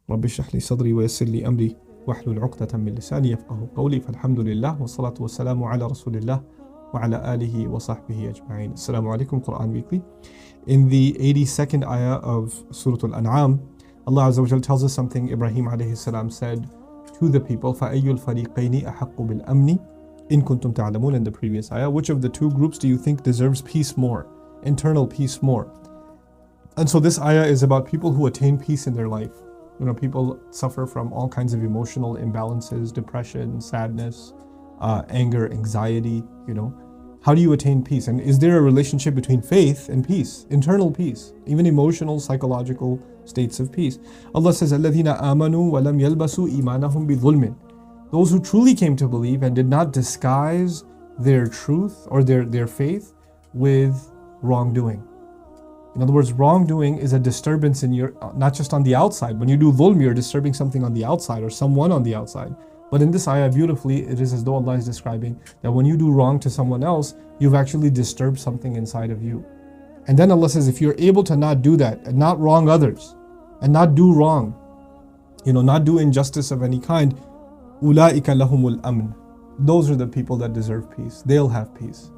رب اشرح لي صدري ويسر لي أمري واحلل عقدة من لساني يفقهوا قولي فالحمد لله والصلاة والسلام على رسول الله وعلى آله وصحبه أجمعين. Assalamu alaikum, Qur'an Weekly. In the 82nd ayah of Surah Al-An'am, Allah Azza wa Jal tells us something Ibrahim alayhi salam said to the people, فَأَيُّ الْفَرِيقَيْنِ أَحَقُّ بِالْأَمْنِ إِن كُنْتُمْ تَعْلَمُونَ. In the previous ayah, which of the two groups do you think deserves peace more, internal peace more? And so this ayah is about people who attain peace in their life. You know, people suffer from all kinds of emotional imbalances, depression, sadness, anger, anxiety, you know. How do you attain peace? And is there a relationship between faith and peace, internal peace, even emotional, psychological states of peace? Allah says, الَّذِينَ آمَنُوا وَلَمْ يَلْبَسُوا إِيمَانَهُمْ بِظُلْمٍ. Those who truly came to believe and did not disguise their truth or their faith with wrongdoing. In other words, wrongdoing is a disturbance in your, not just on the outside. When you do dhulm, you're disturbing something on the outside or someone on the outside. But in this ayah, beautifully, it is as though Allah is describing that when you do wrong to someone else, you've actually disturbed something inside of you. And then Allah says, if you're able to not do that and not wrong others and not do wrong, you know, not do injustice of any kind, أُولَٰئِكَ لَهُمُ الْأَمْنِ. Those are the people that deserve peace. They'll have peace.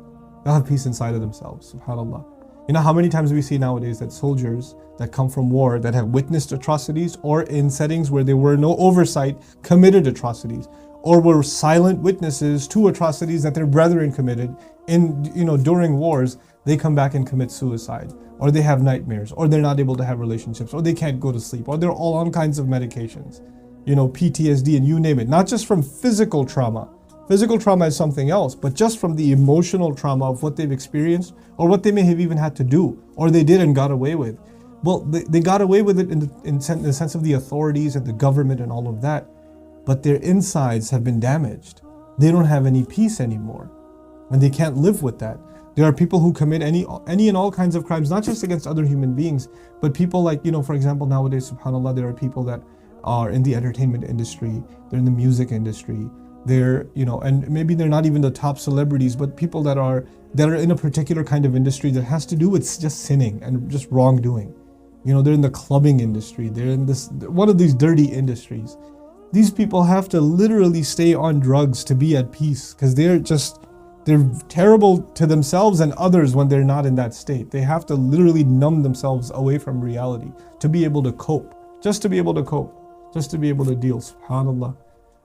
They'll have peace inside of themselves, subhanAllah. You know how many times we see nowadays that soldiers that come from war that have witnessed atrocities or in settings where there were no oversight committed atrocities or were silent witnesses to atrocities that their brethren committed in, you know, during wars, they come back and commit suicide, or they have nightmares, or they're not able to have relationships, or they can't go to sleep, or they're all on kinds of medications, you know, PTSD and you name it, not just from physical trauma. Physical trauma is something else, but just from the emotional trauma of what they've experienced or what they may have even had to do or they did and got away with. Well, they got away with it in the sense of the authorities and the government and all of that, but their insides have been damaged. They don't have any peace anymore and they can't live with that. There are people who commit any and all kinds of crimes, not just against other human beings, but people like, you know, for example, nowadays, subhanAllah, there are people that are in the entertainment industry, they're in the music industry, they're, you know, and maybe they're not even the top celebrities, but people that are in a particular kind of industry that has to do with just sinning and just wrongdoing. You know, they're in the clubbing industry, they're in this one of these dirty industries. These people have to literally stay on drugs to be at peace because they're terrible to themselves and others when they're not in that state. They have to literally numb themselves away from reality to be able to cope, just to be able to cope, just to be able to deal, subhanAllah.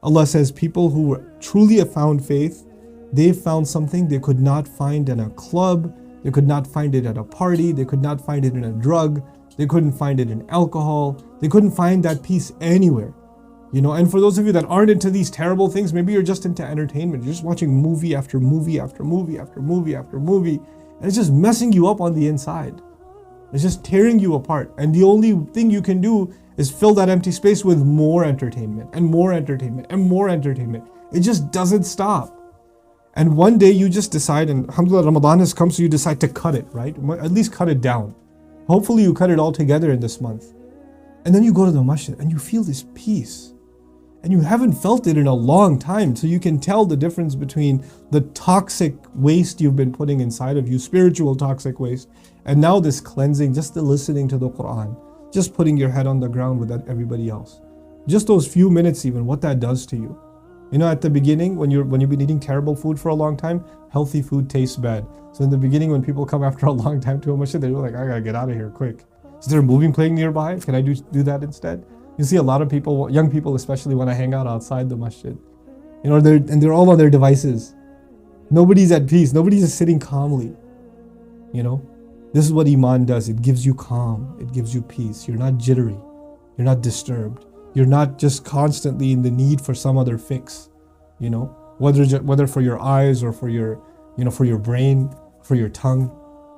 Allah says people who truly have found faith, they found something they could not find in a club, they could not find it at a party, they could not find it in a drug, they couldn't find it in alcohol, they couldn't find that peace anywhere. You know, and for those of you that aren't into these terrible things, maybe you're just into entertainment, you're just watching movie after movie after movie after movie after movie, and it's just messing you up on the inside. It's just tearing you apart. And the only thing you can do is fill that empty space with more entertainment and more entertainment and more entertainment. It just doesn't stop. And one day you just decide, and alhamdulillah, Ramadan has come, so you decide to cut it, right? At least cut it down. Hopefully you cut it all together in this month. And then you go to the masjid and you feel this peace. And you haven't felt it in a long time, so you can tell the difference between the toxic waste you've been putting inside of you, spiritual toxic waste, and now this cleansing, just the listening to the Qur'an, just putting your head on the ground with everybody else. Just those few minutes even, what that does to you. You know, at the beginning, when you've been eating terrible food for a long time, healthy food tastes bad. So in the beginning, when people come after a long time to a masjid, they're like, I gotta get out of here quick. Is there a movie playing nearby? Can I do that instead? You see a lot of people, young people especially, want to hang out outside the masjid. You know, they're all on their devices. Nobody's at peace. Nobody's sitting calmly. You know, this is what Iman does. It gives you calm. It gives you peace. You're not jittery. You're not disturbed. You're not just constantly in the need for some other fix. You know, whether for your eyes or for your, you know, for your brain, for your tongue,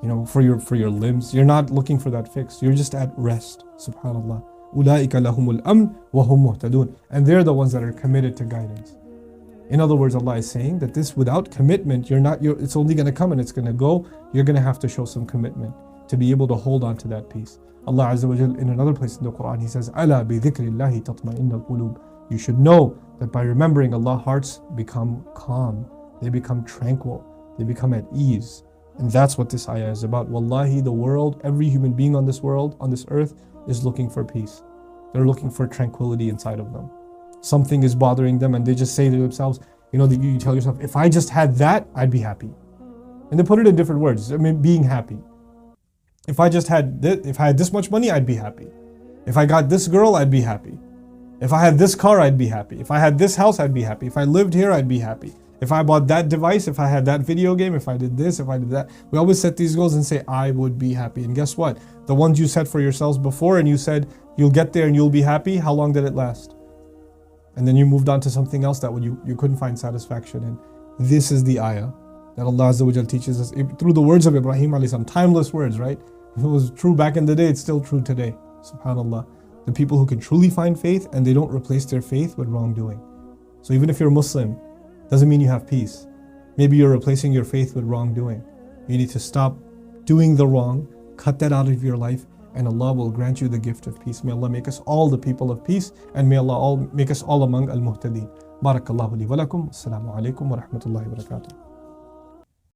you know, for your limbs. You're not looking for that fix. You're just at rest. Subhanallah. أُولَٰئِكَ لَهُمُ الْأَمْنُ وَهُمْ مُهْتَدُونَ. And they're the ones that are committed to guidance. In other words, Allah is saying that this, without commitment, it's only going to come and it's going to go. You're going to have to show some commitment to be able to hold on to that peace. Allah Azza wa Jal, in another place in the Quran, He says, أَلَا بِذِكْرِ اللَّهِ تَطْمَئِنَّ الْقُلُوبِ. You should know that by remembering Allah, hearts become calm. They become tranquil. They become at ease. And that's what this ayah is about. Wallahi, the world, every human being on this world, on this earth, is looking for peace. They're looking for tranquility inside of them. Something is bothering them and they just say to themselves, you tell yourself, if I just had that, I'd be happy. And they put it in different words. Being happy. If I had this much money, I'd be happy. If I got this girl, I'd be happy. If I had this car, I'd be happy. If I had this house, I'd be happy. If I lived here, I'd be happy. If I bought that device, if I had that video game, if I did this, if I did that. We always set these goals and say, I would be happy. And guess what? The ones you set for yourselves before and you said, you'll get there and you'll be happy, how long did it last? And then you moved on to something else that you couldn't find satisfaction in. This is the ayah that Allah Azza wa Jal teaches us through the words of Ibrahim alayhi salam, timeless words, right? If it was true back in the day, it's still true today. SubhanAllah. The people who can truly find faith and they don't replace their faith with wrongdoing. So even if you're Muslim, doesn't mean you have peace. Maybe you're replacing your faith with wrongdoing. You need to stop doing the wrong, cut that out of your life, and Allah will grant you the gift of peace. May Allah make us all the people of peace, and may Allah make us all among al-muhtadeen. Barakallahu li wa lakum. Assalamu alaikum wa rahmatullahi wa barakatuh.